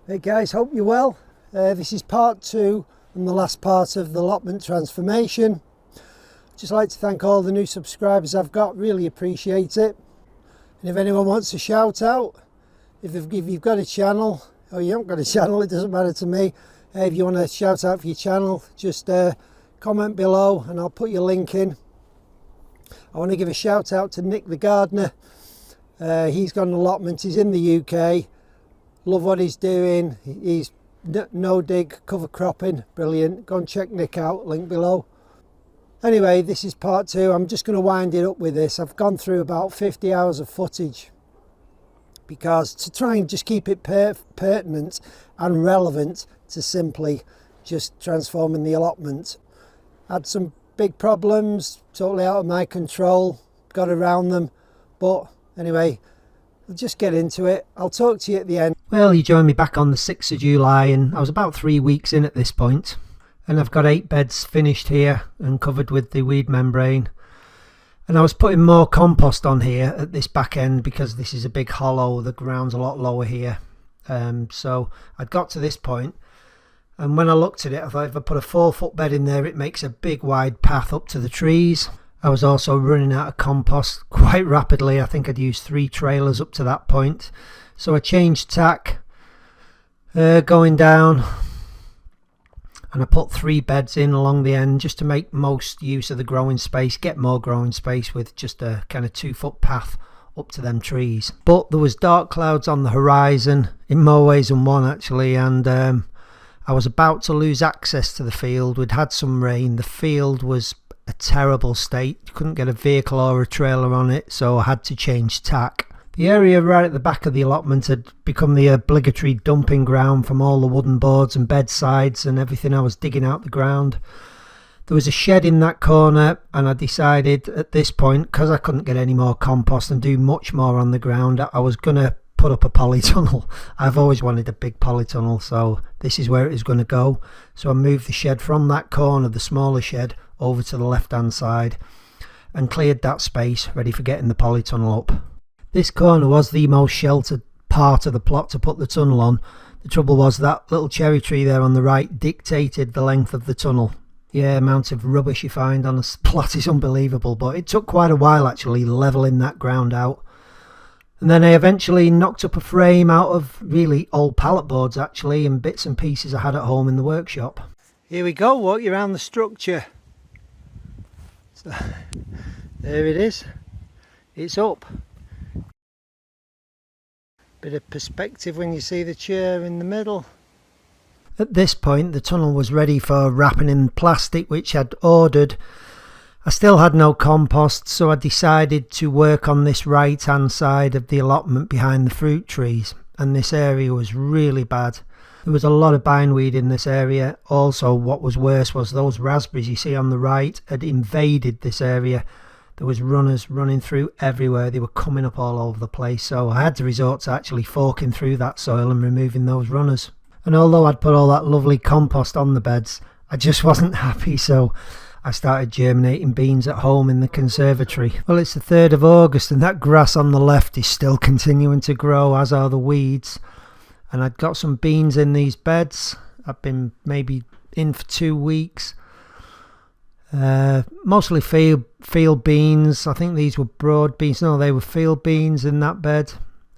Hey guys, hope you're well. This is part 2 and the last part of the allotment transformation. Just like to thank all the new subscribers I've got, really appreciate it. And if anyone wants a shout out, if you've got a channel or you haven't got a channel, it doesn't matter to me. If you want a shout out for your channel, just comment below and I'll put your link in. I want to give a shout out to Nick the gardener. He's got an allotment, he's in the UK. Love what he's doing. He's no dig, cover cropping, brilliant. Go and check Nick out, link below. Anyway, this is part 2. I'm just going to wind it up with this. I've gone through about 50 hours of footage because to try and just keep it pertinent and relevant to simply just transforming the allotment. Had some big problems, totally out of my control, got around them, but anyway, we'll just get into it. I'll talk to you at the end. Well, you joined me back on the 6th of July and I was about 3 weeks in at this point. And I've got 8 beds finished here and covered with the weed membrane. And I was putting more compost on here at this back end because this is a big hollow, the ground's a lot lower here. So I'd got to this point and when I looked at it, I thought if I put a 4-foot bed in there, it makes a big wide path up to the trees. I was also running out of compost quite rapidly. I think I'd used 3 trailers up to that point. So I changed tack, going down, and I put 3 beds in along the end just to make most use of the growing space, get more growing space with just a kind of 2-foot path up to them trees. But there was dark clouds on the horizon in more ways than one actually, and I was about to lose access to the field. We'd had some rain. The field was a terrible state. You couldn't get a vehicle or a trailer on it, so I had to change tack. The area right at the back of the allotment had become the obligatory dumping ground from all the wooden boards and bedsides and everything I was digging out the ground. There was a shed in that corner and I decided at this point, because I couldn't get any more compost and do much more on the ground, I was going to put up a polytunnel. I've always wanted a big polytunnel, so this is where it is going to go. So I moved the shed from that corner, the smaller shed, over to the left hand side and cleared that space ready for getting the polytunnel up. This corner was the most sheltered part of the plot to put the tunnel on. The trouble was that little cherry tree there on the right dictated the length of the tunnel. The amount of rubbish you find on a plot is unbelievable, but it took quite a while actually levelling that ground out. And then I eventually knocked up a frame out of really old pallet boards actually and bits and pieces I had at home in the workshop. Here we go, walk you around the structure. So, there it is, it's up. Bit of perspective when you see the chair in the middle. At this point the tunnel was ready for wrapping in plastic which I'd ordered. I still had no compost, so I decided to work on this right hand side of the allotment behind the fruit trees, and this area was really bad. There was a lot of bindweed in this area. Also what was worse was those raspberries you see on the right had invaded this area. There was runners running through everywhere. They were coming up all over the place, so I had to resort to actually forking through that soil and removing those runners. And although I'd put all that lovely compost on the beds, I just wasn't happy, so I started germinating beans at home in the conservatory. Well, it's the 3rd of August and that grass on the left is still continuing to grow, as are the weeds. And I'd got some beans in these beds. I've been maybe in for 2 weeks. Mostly field beans. I think these were broad beans. No, they were field beans in that bed.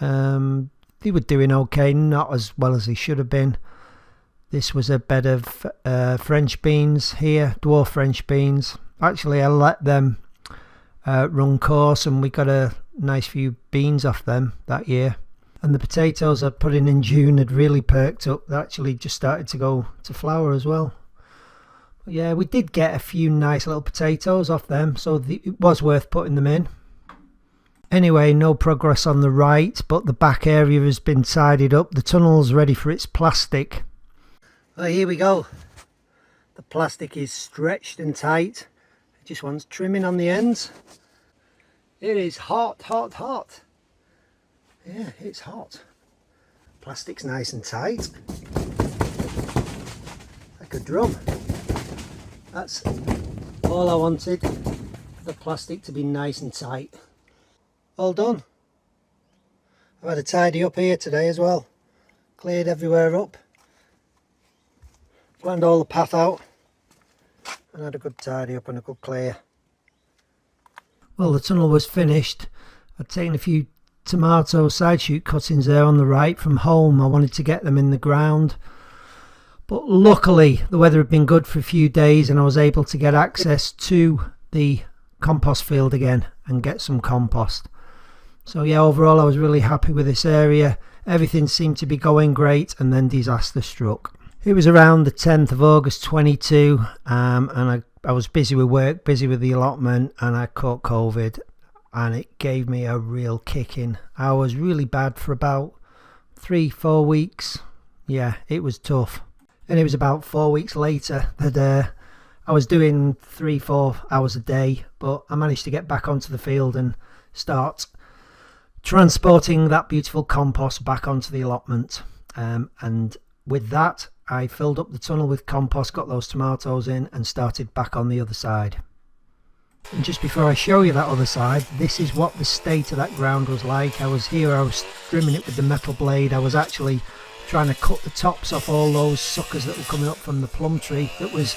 They were doing okay, not as well as they should have been. This was a bed of French beans here, dwarf French beans. Actually, I let them run course and we got a nice few beans off them that year. And the potatoes I put in June had really perked up. They actually just started to go to flower as well. But yeah, we did get a few nice little potatoes off them, so it was worth putting them in. Anyway, no progress on the right, but the back area has been tidied up. The tunnel's ready for its plastic. Well, here we go. The plastic is stretched and tight. It just wants trimming on the ends. It is hot, hot, hot. Yeah, it's hot. Plastic's nice and tight. Like a drum. That's all I wanted. The plastic to be nice and tight. All done. I've had a tidy up here today as well. cleared everywhere up, planned all the path out, and had a good tidy up and a good clear. Well, the tunnel was finished. I'd taken a few tomato side shoot cuttings there on the right from home. I wanted to get them in the ground, but luckily the weather had been good for a few days and I was able to get access to the compost field again and get some compost. So yeah, overall I was really happy with this area. Everything seemed to be going great, and then disaster struck. It was around the 10th of August 22, and I was busy with work, busy with the allotment, and I caught COVID, and it gave me a real kicking. I was really bad for about 3-4 weeks. Yeah, it was tough. And it was about 4 weeks later that I was doing 3-4 hours a day, but I managed to get back onto the field and start transporting that beautiful compost back onto the allotment. And with that, I filled up the tunnel with compost, got those tomatoes in, and started back on the other side. And just before I show you that other side, this is what the state of that ground was like. I was trimming it with the metal blade. I was actually trying to cut the tops off all those suckers that were coming up from the plum tree that was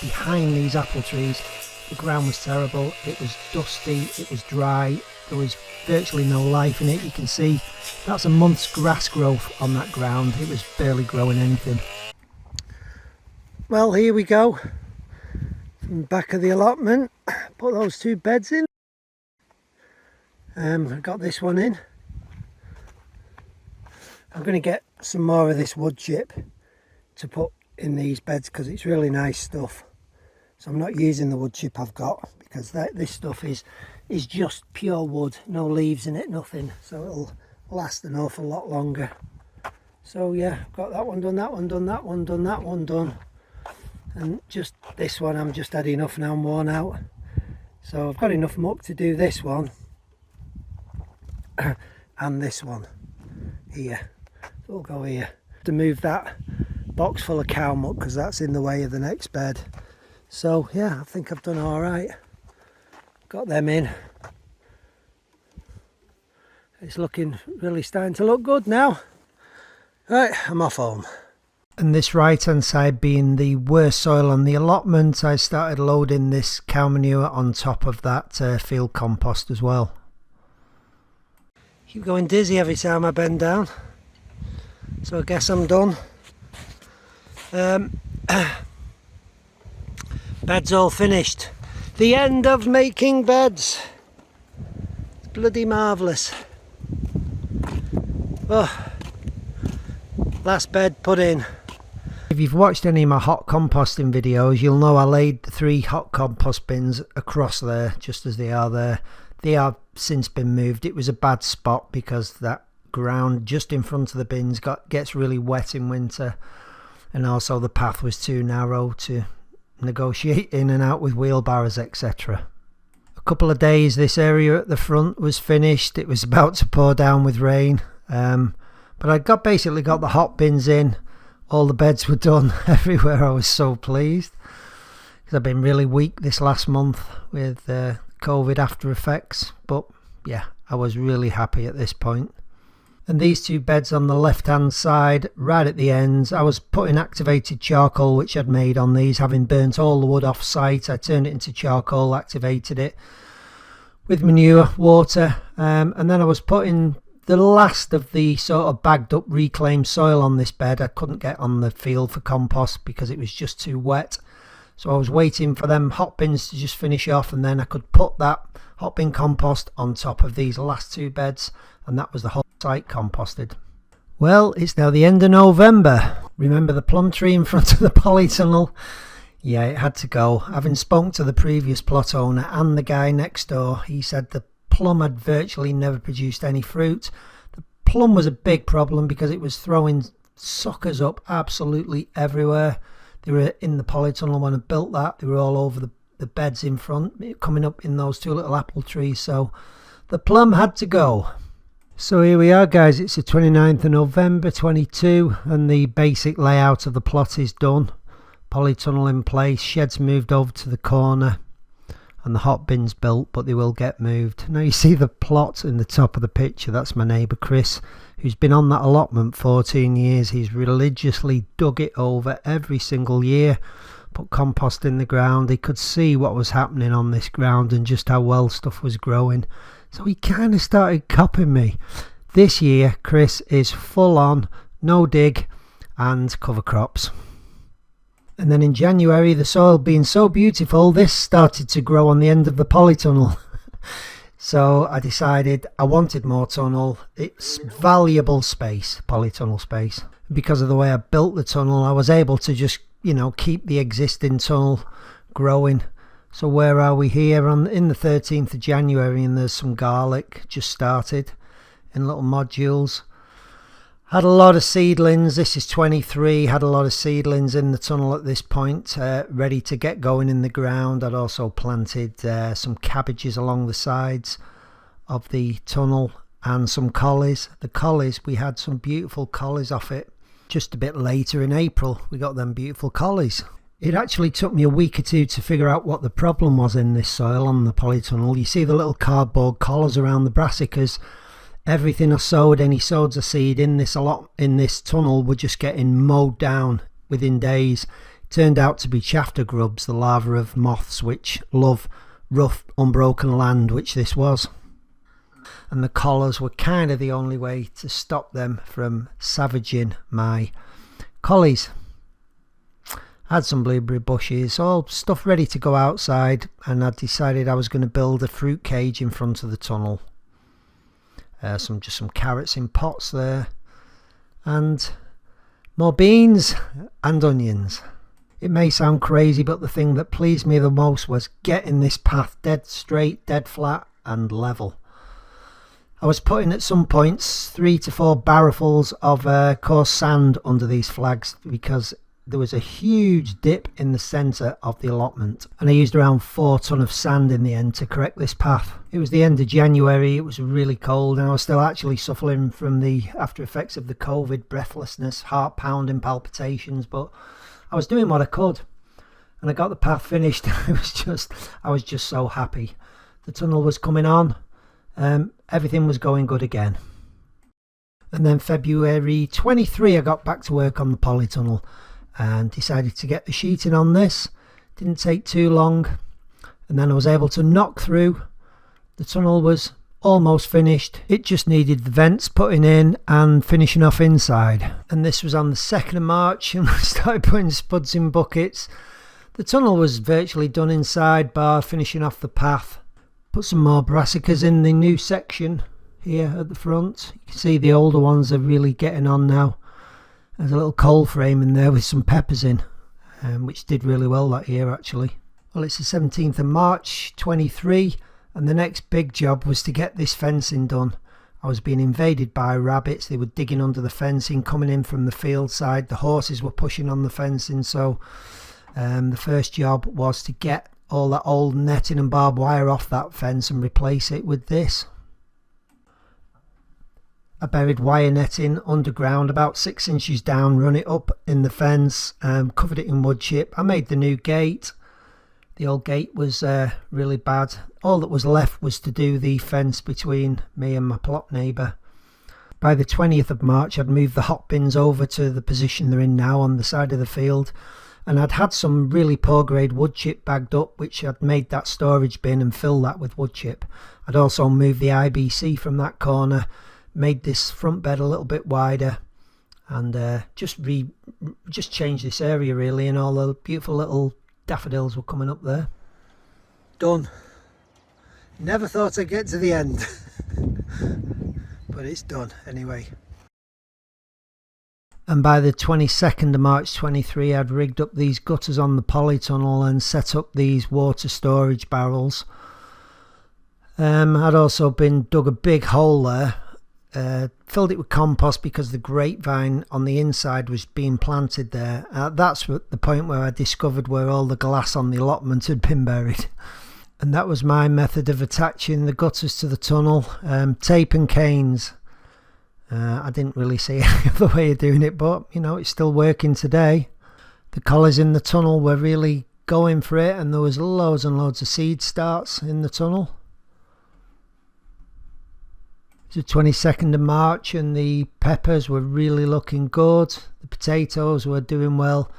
behind these apple trees. The ground was terrible. It was dusty, it was dry, there was virtually no life in it. You can see that's a month's grass growth on that ground. It was barely growing anything. Well, here we go, from the back of the allotment. Put those 2 beds in. I've got this one in. I'm going to get some more of this wood chip to put in these beds because it's really nice stuff. So I'm not using the wood chip I've got because this stuff is just pure wood, no leaves in it, nothing. So it'll last an awful lot longer. So yeah, got that one done, that one done, that one done, that one done. And just this one I'm just had enough now, I'm worn out. So I've got enough muck to do this one and this one here. So we'll go here to move that box full of cow muck because that's in the way of the next bed. So yeah, I think I've done all right. Got them in. It's looking really starting to look good now. Right, I'm off home. And this right hand side being the worst soil on the allotment, I started loading this cow manure on top of that field compost as well. Keep going dizzy every time I bend down. So I guess I'm done. Beds all finished. The end of making beds. It's bloody marvellous. Oh, last bed put in. If you've watched any of my hot composting videos, you'll know I laid the 3 hot compost bins across there just as they are there. They have since been moved. It was a bad spot because that ground just in front of the bins gets really wet in winter, and also the path was too narrow to negotiate in and out with wheelbarrows, etc. A couple of days this area at the front was finished. It was about to pour down with rain, but I basically got the hot bins in. All the beds were done everywhere. I was so pleased because I've been really weak this last month with COVID after effects, but yeah, I was really happy at this point. And these 2 beds on the left hand side, right at the ends, I was putting activated charcoal which I'd made on these, having burnt all the wood off site. I turned it into charcoal, activated it with manure, water, and then I was putting the last of the sort of bagged up reclaimed soil on this bed. I couldn't get on the field for compost because it was just too wet. So I was waiting for them hot bins to just finish off, and then I could put that hot bin compost on top of these last 2 beds, and that was the whole site composted. Well, it's now the end of November. Remember the plum tree in front of the polytunnel? Yeah, it had to go. Having spoken to the previous plot owner and the guy next door, he said the plum had virtually never produced any fruit. The plum was a big problem because it was throwing suckers up absolutely everywhere. They were in the polytunnel when I built that. They were all over the beds in front, coming up in those 2 little apple trees. So the plum had to go. So here we are, guys. It's the 29th of November 22 and the basic layout of the plot is done. Polytunnel in place, sheds moved over to the corner. and the hot bins built, but they will get moved. Now you see the plot in the top of the picture, that's my neighbour Chris, who's been on that allotment 14 years. He's religiously dug it over every single year, put compost in the ground. He could see what was happening on this ground and just how well stuff was growing, so he kind of started copying me. This year Chris is full on no dig and cover crops. And then in January, the soil being so beautiful, this started to grow on the end of the polytunnel. So I decided I wanted more tunnel. It's valuable space, polytunnel space. Because of the way I built the tunnel, I was able to just, keep the existing tunnel growing. So where are we here? In the 13th of January, and there's some garlic just started in little modules. Had a lot of seedlings. This is 23. Had a lot of seedlings in the tunnel at this point, ready to get going in the ground. I'd also planted some cabbages along the sides of the tunnel and some collies. The collies, we had some beautiful collies off it. Just a bit later in April, we got them beautiful collies. It actually took me a week or two to figure out what the problem was in this soil on the polytunnel. You see the little cardboard collars around the brassicas. Everything I sowed, any sods of seed in this tunnel, were just getting mowed down within days. It turned out to be shafter grubs, the larvae of moths which love rough, unbroken land, which this was. And the collars were kind of the only way to stop them from savaging my collies. I had some blueberry bushes, all stuff ready to go outside, and I decided I was going to build a fruit cage in front of the tunnel. Some carrots in pots there, and more beans and onions. It may sound crazy, but the thing that pleased me the most was getting this path dead straight, dead flat and level. I was putting at some points 3 to 4 barrelfuls of coarse sand under these flags because there was a huge dip in the centre of the allotment, and I used around 4 ton of sand in the end to correct this path. It was the end of January, it was really cold, and I was still actually suffering from the after effects of the COVID, breathlessness, heart pounding, palpitations, but I was doing what I could, and I got the path finished. I was just so happy. The tunnel was coming on, everything was going good again. And then February 23 I got back to work on the polytunnel and decided to get the sheeting on this. Didn't take too long, and then I was able to knock through. The tunnel was almost finished. It just needed the vents putting in and finishing off inside. And this was on the 2nd of March, and I started putting spuds in buckets. The tunnel was virtually done inside, bar finishing off the path. Put some more brassicas in the new section here at the front. You can see the older ones are really getting on now. There's a little coal frame in there with some peppers in, which did really well that year actually. Well, it's the 17th of March 23, and the next big job was to get this fencing done. I was being invaded by rabbits. They were digging under the fencing, coming in from the field side. The horses were pushing on the fencing, so the first job was to get all that old netting and barbed wire off that fence and replace it with this. I buried wire netting underground about 6 inches down, run it up in the fence, covered it in wood chip. I made the new gate. The old gate was really bad. All that was left was to do the fence between me and my plot neighbour. By the 20th of March I'd moved the hot bins over to the position they're in now on the side of the field, and I'd had some really poor grade wood chip bagged up, which I'd made that storage bin and filled that with wood chip. I'd also moved the IBC from that corner, made this front bed a little bit wider, and just changed this area really, and all the beautiful little daffodils were coming up there. Done. Never thought I'd get to the end. But it's done anyway. And by the 22nd of March 23 I'd rigged up these gutters on the polytunnel and set up these water storage barrels. I'd also dug a big hole there, filled it with compost because the grapevine on the inside was being planted there. That's the point where I discovered where all the glass on the allotment had been buried. And that was my method of attaching the gutters to the tunnel, tape and canes. I didn't really see any other way of doing it, but you know, it's still working today. The collars in the tunnel were really going for it, and there was loads and loads of seed starts in the tunnel. It's the 22nd of March and the peppers were really looking good. The potatoes were doing well.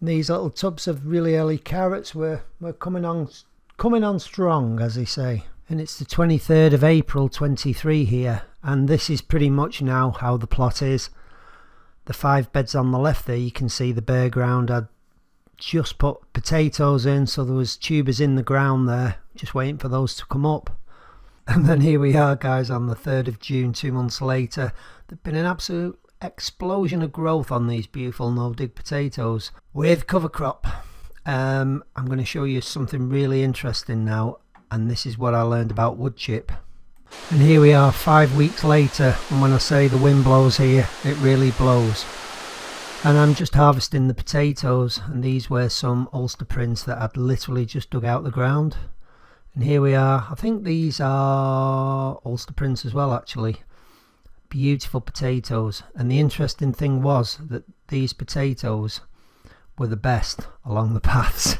And these little tubs of really early carrots were coming on strong, as they say. And it's the 23rd of April 23 here, and this is pretty much now how the plot is. The 5 beds on the left there, you can see the bare ground. I'd just put potatoes in, so there was tubers in the ground there, just waiting for those to come up. And then here we are, guys, on the 3rd of June, 2 months later. There's been an absolute explosion of growth on these beautiful no-dig potatoes with cover crop. I'm going to show you something really interesting now, and this is what I learned about wood chip. And here we are 5 weeks later, and when I say the wind blows here, it really blows. And I'm just harvesting the potatoes, and these were some Ulster prints that I'd literally just dug out the ground. And here we are. I think these are Ulster prints as well, actually. Beautiful potatoes. And the interesting thing was that these potatoes were the best along the paths.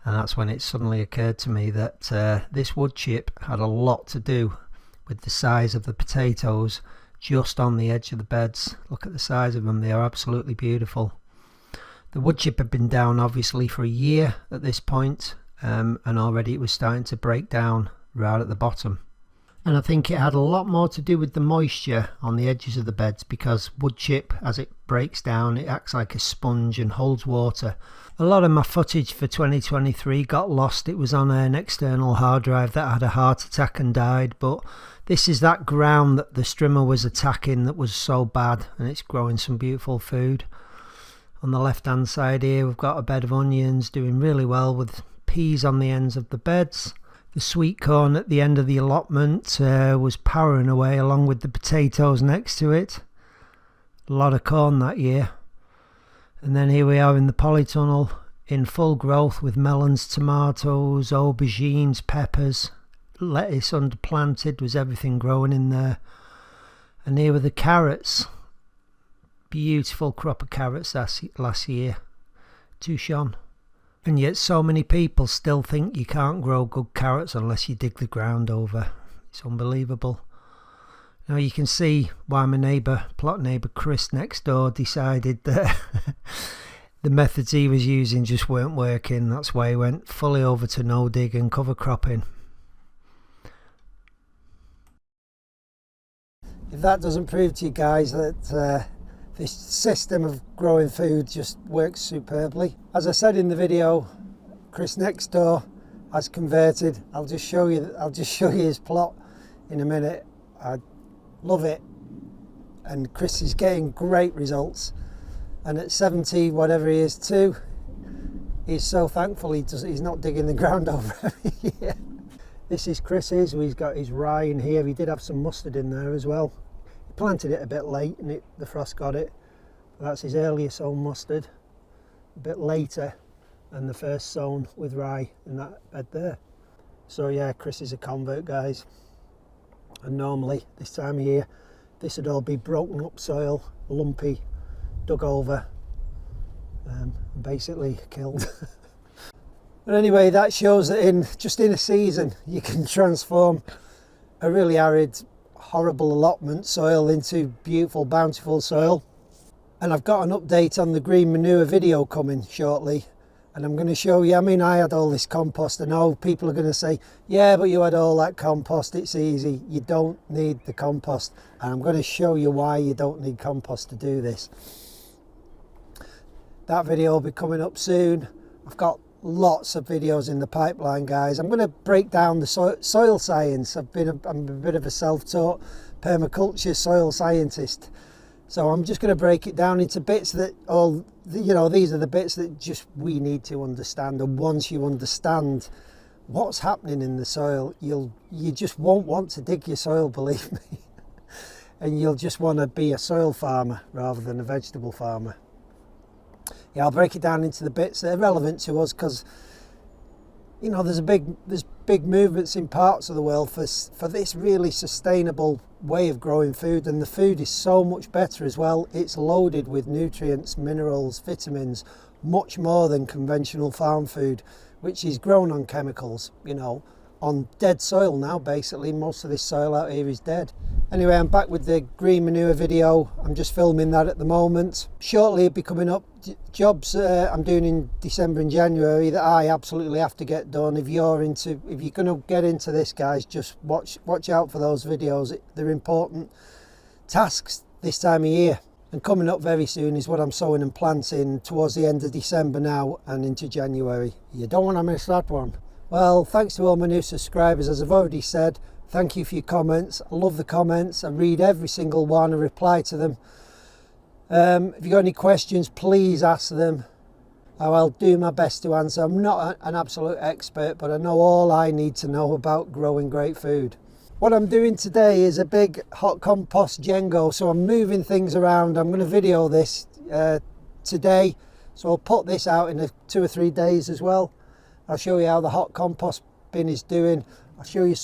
And that's when it suddenly occurred to me that this wood chip had a lot to do with the size of the potatoes just on the edge of the beds. Look at the size of them, they are absolutely beautiful. The wood chip had been down obviously for a year at this point, and already it was starting to break down right at the bottom. And I think it had a lot more to do with the moisture on the edges of the beds, because wood chip, as it breaks down, it acts like a sponge and holds water. A lot of my footage for 2023 got lost. It was on an external hard drive that had a heart attack and died, but this is that ground that the strimmer was attacking that was so bad, and it's growing some beautiful food. On the left hand side here we've got a bed of onions doing really well with peas on the ends of the beds. The sweet corn at the end of the allotment was powering away along with the potatoes next to it. A lot of corn that year. And then here we are in the polytunnel in full growth with melons, tomatoes, aubergines, peppers, lettuce underplanted, was everything growing in there. And here were the carrots. Beautiful crop of carrots last year. Touchon. And yet so many people still think you can't grow good carrots unless you dig the ground over. It's unbelievable. Now you can see why my plot neighbour Chris next door decided that the methods he was using just weren't working. That's why he went fully over to no dig and cover cropping. If that doesn't prove to you guys that this system of growing food just works superbly. As I said in the video, Chris next door has converted. I'll just show you his plot in a minute. I love it, and Chris is getting great results. And at 70, whatever he is too, he's so thankful he's not digging the ground over every year. This is Chris's. He's got his rye in here. He did have some mustard in there as well. Planted it a bit late and the frost got it. That's his earlier sown mustard, a bit later than the first sown with rye in that bed there. So yeah, Chris is a convert, guys. And normally this time of year this would all be broken up soil, lumpy, dug over, and basically killed. But anyway, that shows that just in a season you can transform a really arid, horrible allotment soil into beautiful, bountiful soil. And I've got an update on the green manure video coming shortly, and I'm going to show you. I mean, I had all this compost. I know people are going to say, yeah, but you had all that compost, it's easy. You don't need the compost, and I'm going to show you why you don't need compost to do this. That video will be coming up soon. I've got lots of videos in the pipeline, guys. I'm going to break down the soil science. I'm a bit of a self-taught permaculture soil scientist, so I'm just going to break it down into bits that these are the bits that just we need to understand. And once you understand what's happening in the soil, you just won't want to dig your soil, believe me. And you'll just want to be a soil farmer rather than a vegetable farmer. Yeah, I'll break it down into the bits that are relevant to us, because there's big movements in parts of the world for this really sustainable way of growing food, and the food is so much better as well. It's loaded with nutrients, minerals, vitamins, much more than conventional farm food, which is grown on chemicals, you know, on dead soil now. Basically most of this soil out here is dead. Anyway, I'm back with the green manure video. I'm just filming that at the moment. Shortly it'll be coming up jobs I'm doing in December and January that I absolutely have to get done. If you're going to get into this, guys, just watch out for those videos. They're important tasks this time of year. And coming up very soon is what I'm sowing and planting towards the end of December now and into January. You don't want to miss that one. Well, thanks to all my new subscribers, as I've already said. Thank you for your comments. I love the comments. I read every single one. I reply to them. If you've got any questions, please ask them. I'll do my best to answer. I'm not an absolute expert, but I know all I need to know about growing great food. What I'm doing today is a big hot compost Jengo, so I'm moving things around. I'm going to video this today, so I'll put this out in 2 or 3 days as well. I'll show you how the hot compost bin is doing. I'll show you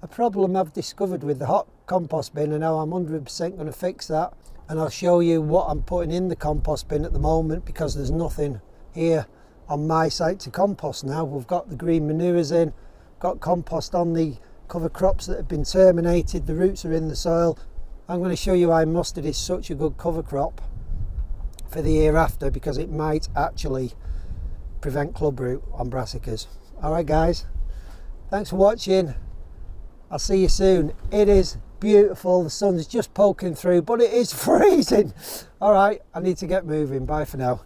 a problem I've discovered with the hot compost bin and how I'm 100% going to fix that. And I'll show you what I'm putting in the compost bin at the moment, because there's nothing here on my site to compost now. We've got the green manures in, got compost on the cover crops that have been terminated, the roots are in the soil. I'm going to show you why mustard is such a good cover crop for the year after, because it might actually prevent clubroot on brassicas. Alright guys, thanks for watching. I'll see you soon. It is beautiful, the sun's just poking through, but it is freezing. Alright, I need to get moving. Bye for now.